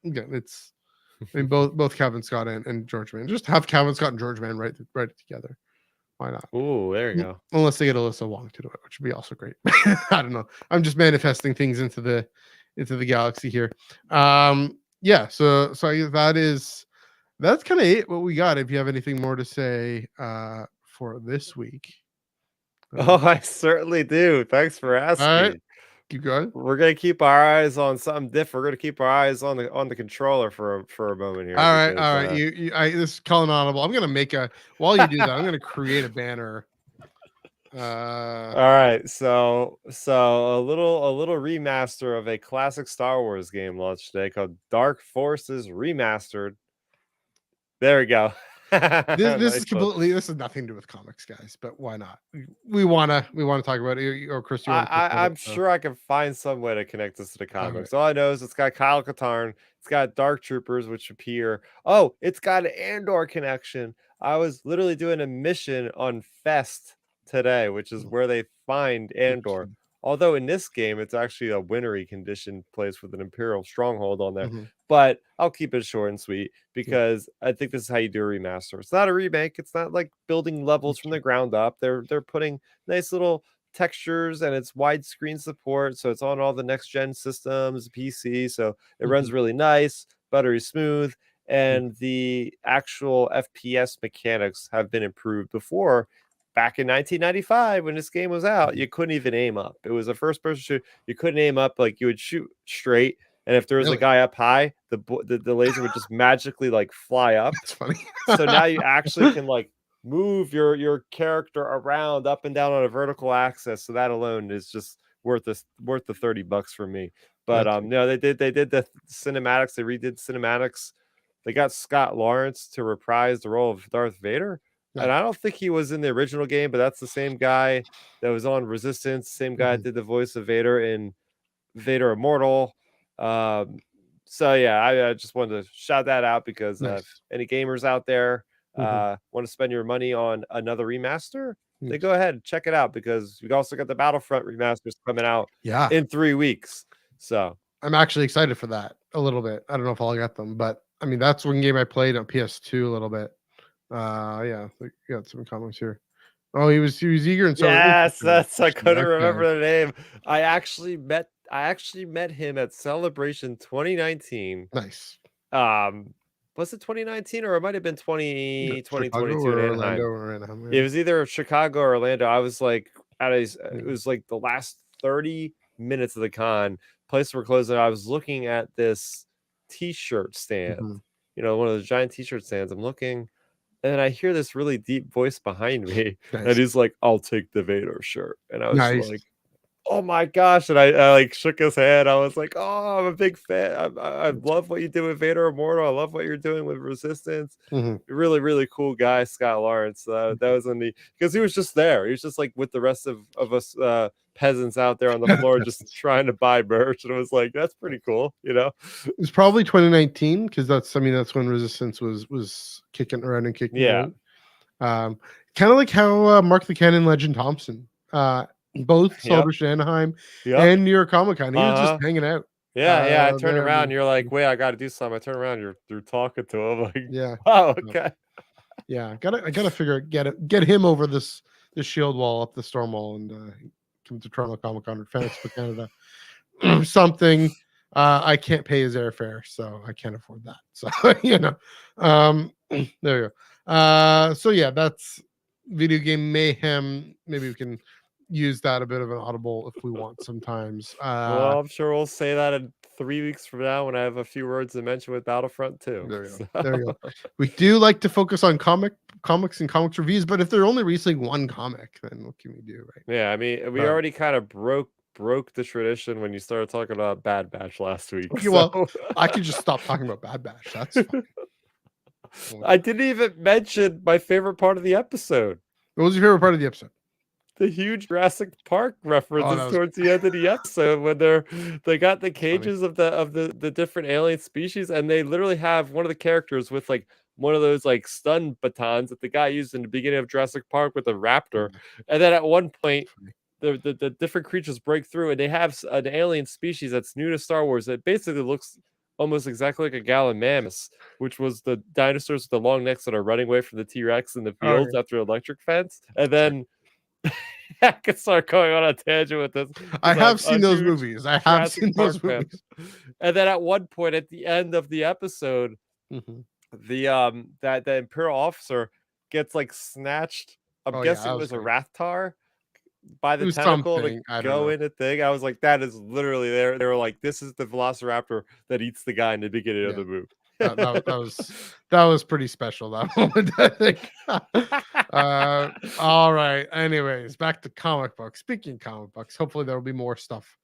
it's I mean, both Kevin Scott and George Mann. Just have Kevin Scott and George Mann write it together. Why not? Ooh, there you go. Unless they get Alyssa Wong to do it, which would be also great. I don't know. I'm just manifesting things into the galaxy here. So that's kind of it. What we got. If you have anything more to say for this week. I certainly do. Thanks for asking. All right. Keep going. We're gonna keep our eyes on something different. We're gonna keep our eyes on the controller for a moment here. All right. This is calling audible. I'm gonna while you do that, I'm gonna create a banner. All right. So a little remaster of a classic Star Wars game launched today called Dark Forces Remastered. There we go. This is completely. This has nothing to do with comics, guys. But why not? We wanna talk about it. Or Chris, I'm sure I can find some way to connect this to the comics. All I know is it's got Kyle Katarn. It's got Dark Troopers, which appear. Oh, it's got an Andor connection. I was literally doing a mission on Fest today, which is where they find Andor. Although in this game, it's actually a wintry condition place with an Imperial stronghold on there. But I'll keep it short and sweet because I think this is how you do a remaster. It's not a remake. It's not like building levels from the ground up. They're putting nice little textures, and it's widescreen support. So it's on all the next gen systems, PC. So it runs really nice, buttery smooth. And the actual FPS mechanics have been improved before. Back in 1995, when this game was out, you couldn't even aim up. It was a first-person shooter. You couldn't aim up. Like, you would shoot straight, and if there was a guy up high, the laser would just magically like fly up. That's funny. So now you actually can like move your character around up and down on a vertical axis. So that alone is just worth the $30 for me. But no, they did the cinematics. They redid cinematics. They got Scott Lawrence to reprise the role of Darth Vader. And I don't think he was in the original game, but that's the same guy that was on Resistance. Same guy that did the voice of Vader in Vader Immortal. So yeah, I just wanted to shout that out because if any gamers out there want to spend your money on another remaster, they go ahead and check it out because we also got the Battlefront remasters coming out in 3 weeks. So I'm actually excited for that a little bit. I don't know if I'll get them, but I mean that's one game I played on PS2 a little bit. Yeah, we got some comments here. Oh, he was eager and so yes, that's I couldn't remember the name. I actually met him at Celebration 2019. Nice. Was it 2019 or it might have been 2022 in Anaheim? Or Anaheim, It was either Chicago or Orlando. I was like it was like the last 30 minutes of the con. Place were closing. I was looking at this t-shirt stand, you know, one of those giant t-shirt stands. I'm looking, and then I hear this really deep voice behind me, and he's like, "I'll take the Vader shirt," and I was like, "Oh my gosh!" And I like shook his hand. I was like, "Oh, I'm a big fan. I love what you do with Vader Immortal. I love what you're doing with Resistance." Really, really cool guy, Scott Lawrence. That was because he was just there. He was just like with the rest of us peasants out there on the floor, just trying to buy merch. And it was like, that's pretty cool, you know. It's probably 2019 because that's when Resistance was kicking around and kicking. Out. Kind of like how Mark the Cannon Legend Thompson. Both Celebration Anaheim and New York Comic Con. He was just hanging out. I turned around and you're like, wait, I got to do something. I turn around, you're talking to him. Like, oh, okay. Yeah, I gotta figure get him over this shield wall up the storm wall and come to Toronto Comic Con or Fan Expo Canada. Something. I can't pay his airfare, so I can't afford that. So you know, there you go. So yeah, that's Video Game Mayhem. Maybe we can use that a bit of an audible if we want sometimes. Well, I'm sure we'll say that in 3 weeks from now when I have a few words to mention with Battlefront 2. There you go. There you go. We do like to focus on comics and comics reviews, but if they're only releasing one comic, then what can we do, right? Yeah, I mean, we already kind of broke the tradition when you started talking about Bad Batch last week. Okay, well, I could just stop talking about Bad Batch. That's fine. I didn't even mention my favorite part of the episode. What was your favorite part of the episode? The huge Jurassic Park references towards the end of the episode when they got the cages of the different alien species, and they literally have one of the characters with like one of those like stun batons that the guy used in the beginning of Jurassic Park with a raptor, and then at one point the different creatures break through and they have an alien species that's new to Star Wars that basically looks almost exactly like a Gallon mammoth, which was the dinosaurs with the long necks that are running away from the T-Rex in the fields after electric fence, and then. I could start going on a tangent with this. I have seen those movies. I have seen those movies. And then at one point at the end of the episode, the that Imperial officer gets like snatched. I'm guessing it was a Rathtar by the tentacle to go in a thing. I was like, that is literally there. They were like, this is the Velociraptor that eats the guy in the beginning of the movie. that was pretty special, that moment, I think. All right. Anyways, back to comic books. Speaking of comic books, hopefully there will be more stuff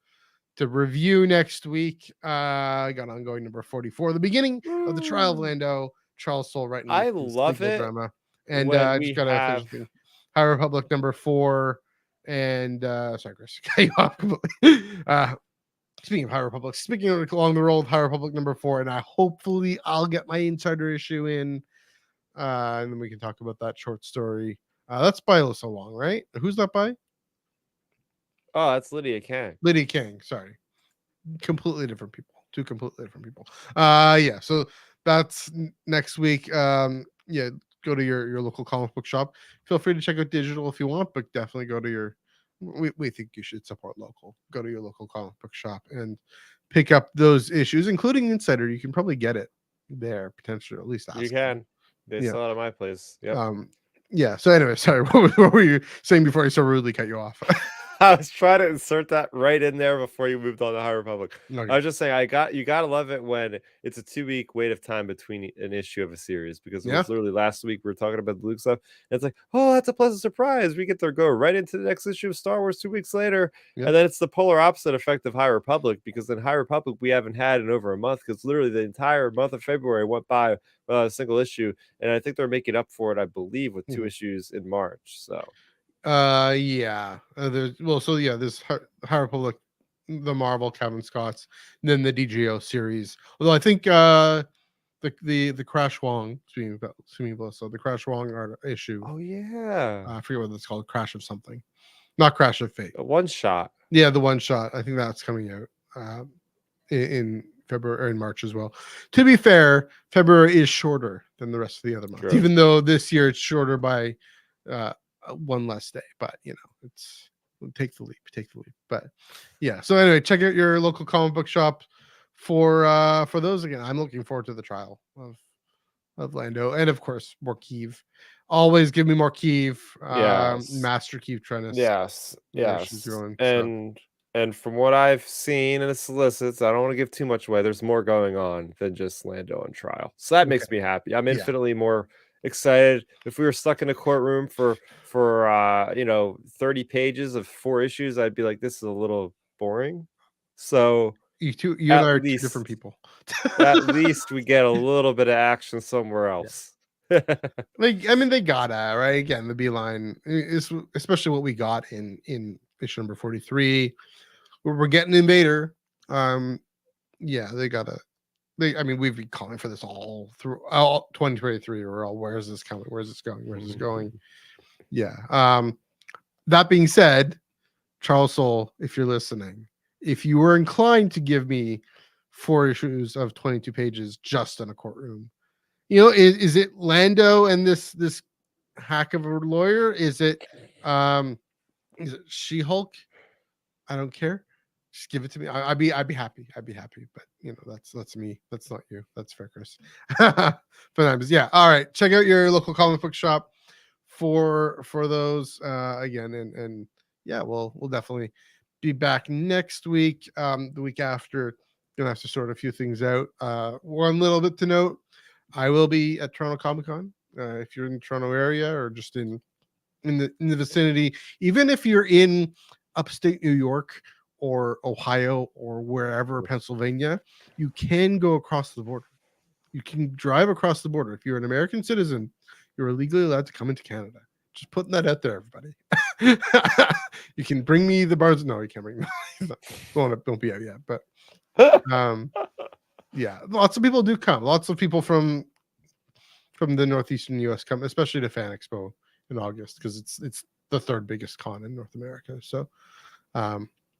to review next week. I got ongoing number 44, the beginning of the Trial of Lando. Charles Soule writing. I love it. Drama. And I just got a High Republic number 4. And sorry, Chris, cut you off completely. Speaking of High Republic, speaking of along the road, High Republic number 4, and hopefully I'll get my insider issue in, and then we can talk about that short story. That's by Alyssa Long, right? Who's that by? Oh, that's Lydia Kang. Lydia Kang, sorry. Completely different people. Two completely different people. Yeah, so that's next week. Yeah, go to your local comic book shop. Feel free to check out digital if you want, but definitely go to your we think you should support local. Go to your local comic book shop and pick up those issues, including Insider. You can probably get it there, potentially, or at least ask. You can. They sell it at my place. Yeah. Yeah. So anyway, sorry. What were you saying before I so rudely cut you off? I was trying to insert that right in there before you moved on to High Republic. Okay. I was just saying, you gotta love it when it's a 2-week wait of time between an issue of a series, because it Yeah. was literally last week we were talking about the Luke stuff. And it's like, oh, that's a pleasant surprise. We get to go right into the next issue of Star Wars 2 weeks later. Yeah. And then it's the polar opposite effect of High Republic, because in High Republic we haven't had in over a month, because literally the entire month of February went by without a single issue. And I think they're making up for it, I believe, with 2 issues in March. So yeah. There's there's High Republic, the Marvel Kevin Scott's, and then the DGO series. Although I think the Crash Wong, speaking of so the Crash Wong art issue. oh yeah. I forget what it's called. Crash of something, not Crash of Fate. A one shot. Yeah, the one shot. I think that's coming out in February or in March as well. To be fair, February is shorter than the rest of the other months, True. even though this year it's shorter by one less day. But it's take the leap. But yeah. So anyway, check out your local comic book shop for those again. I'm looking forward to the trial of Lando, and of course more Keeve. Always give me more Keeve. Yes. Master Keeve Trennis. Yes. She's Yes. going, And from what I've seen and it solicits, I don't want to give too much away. There's more going on than just Lando on trial. So that makes me happy. I'm infinitely more excited. If we were stuck in a courtroom for 30 pages of 4 issues, I'd be like, this is a little boring. So you and I are two different people. At least we get a little bit of action somewhere else. Like, I mean, they gotta, right? Again, the beeline is especially what we got in issue number 43. We're getting Invader. Yeah, they gotta. I mean, we've been calling for this all through 2023. We're all, where's this coming? Where's this going? Where's this going? Yeah. That being said, Charles Soule, if you're listening, if you were inclined to give me 4 issues of 22 pages just in a courtroom, is it Lando and this hack of a lawyer? Is it She-Hulk? I don't care. Just give it to me. I'd be happy. But that's me. That's not you. That's fair, Chris. But yeah. All right. Check out your local comic book shop for those again, and yeah, we'll definitely be back next week. The week after, gonna have to sort a few things out. One little bit to note: I will be at Toronto Comic Con. If you're in the Toronto area or just in the vicinity, even if you're in upstate New York or Ohio or wherever, Pennsylvania, you can go across the border. You can drive across the border. If you're an American citizen, you're legally allowed to come into Canada. Just putting that out there, everybody. You can bring me the bars. No, you can't bring me. Don't be out yet. But yeah, lots of people do come. Lots of people from the northeastern US come, especially to Fan Expo in August, because it's the 3rd biggest con in North America. So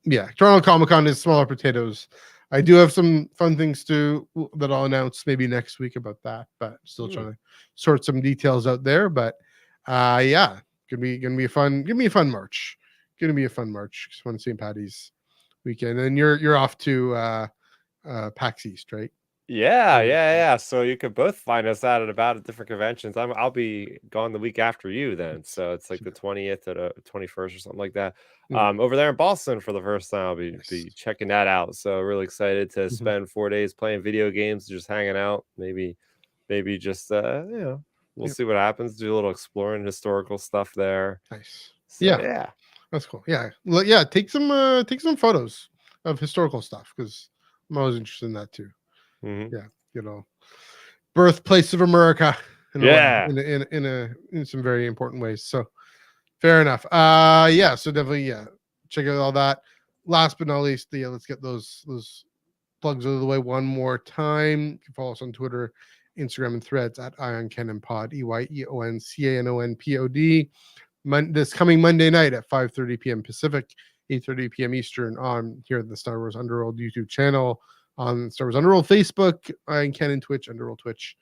yeah, Toronto Comic Con is smaller potatoes. I do have some fun things that I'll announce maybe next week about that, but still trying to sort some details out there. But yeah, gonna be a fun March. Gonna be a fun March. Just want St. Patty's weekend, and you're off to PAX East, right? Yeah. So you could both find us out at about different conventions. I'll be gone the week after you then. So it's like the 20th or 21st or something like that. Over there in Boston for the first time. I'll be checking that out. So really excited to spend 4 days playing video games, just hanging out. Maybe just we'll see what happens. Do a little exploring historical stuff there. Nice. So, yeah. That's cool. Yeah. Yeah, take some photos of historical stuff, because I'm always interested in that too. Yeah, birthplace of America. In some very important ways. So fair enough. Yeah. So definitely, check out all that. Last but not least, let's get those plugs out of the way one more time. You can follow us on Twitter, Instagram, and Threads at IonCanonPod, EYEONCANONPOD. This coming Monday night at 5:30 p.m. Pacific, 8:30 p.m. Eastern, on here at the Star Wars Underworld YouTube channel, on Star Wars Underworld Facebook, Ion Cannon Twitch, Underworld Twitch,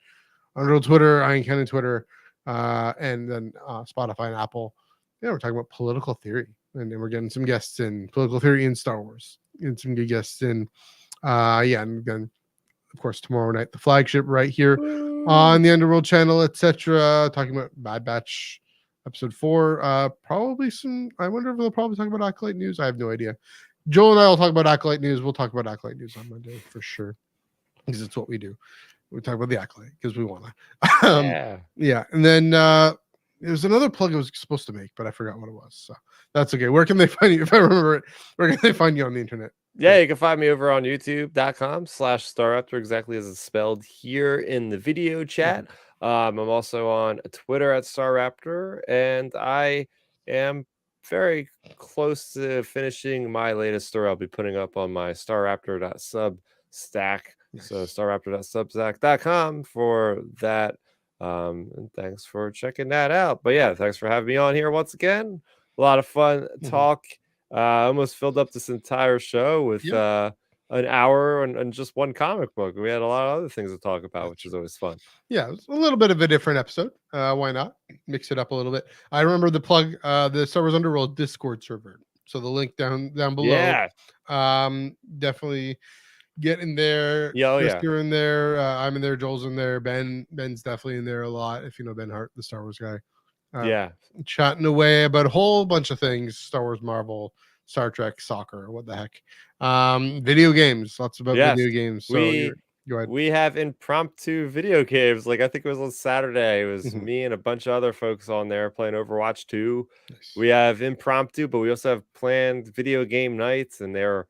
Underworld Twitter, Ion Cannon Twitter, and then Spotify and Apple. Yeah, we're talking about political theory, and then we're getting some guests in political theory in Star Wars, and some good guests in. And then, of course, tomorrow night, the flagship right here on the Underworld channel, etc. Talking about Bad Batch episode 4. Probably some. I wonder if they'll probably talk about Acolyte news. I have no idea. Joel and I will talk about Acolyte news. We'll talk about Acolyte news on Monday for sure, because it's what we do. We talk about the Acolyte because we want to. Yeah, and then there's another plug I was supposed to make, but I forgot what it was. So that's okay. Where can they find you? If I remember it, where can they find you on the internet? Yeah, you can find me over on youtube.com/StarRaptor, exactly as it's spelled here in the video chat. I'm also on Twitter at StarRaptor, and I am very close to finishing my latest story I'll be putting up on my starraptor.substack. So starraptor.substack.com for that. And thanks for checking that out. But yeah, thanks for having me on here once again. A lot of fun talk. I almost filled up this entire show with an hour and just one comic book. We had a lot of other things to talk about, which is always fun. Yeah, it's a little bit of a different episode. Why not mix it up a little bit? I remember the plug, the Star Wars Underworld Discord server. So the link down below. Yeah. Definitely get in there. You're in there. I'm in there. Joel's in there. Ben's definitely in there a lot. If you know Ben Hart, the Star Wars guy. Chatting away about a whole bunch of things: Star Wars, Marvel, Star Trek, soccer, what the heck, video games, lots about video games. So go ahead. We have impromptu video games. Like I think it was on Saturday. It was me and a bunch of other folks on there playing Overwatch 2. Nice. We have impromptu, but we also have planned video game nights, and they're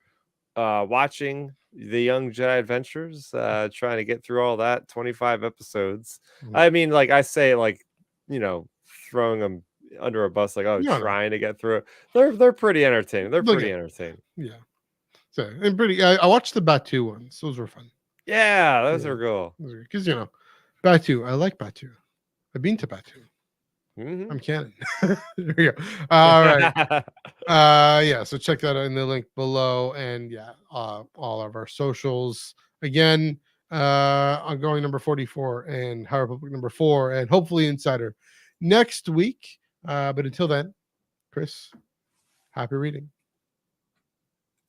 watching the Young Jedi Adventures, trying to get through all that 25 episodes. I mean, like I say, like, you know, throwing them under a bus, like trying to get through it. They're pretty entertaining. They're pretty entertaining. Yeah. So and pretty. I watched the Batu ones. Those were fun. Yeah, those are cool. Because you know, Batu. I like Batu. I've been to Batu. I'm canon. There we go. All right. Yeah. So check that out in the link below, and all of our socials again. Ongoing number 44 and High Republic number 4, and hopefully Insider next week. But until then, Chris, happy reading.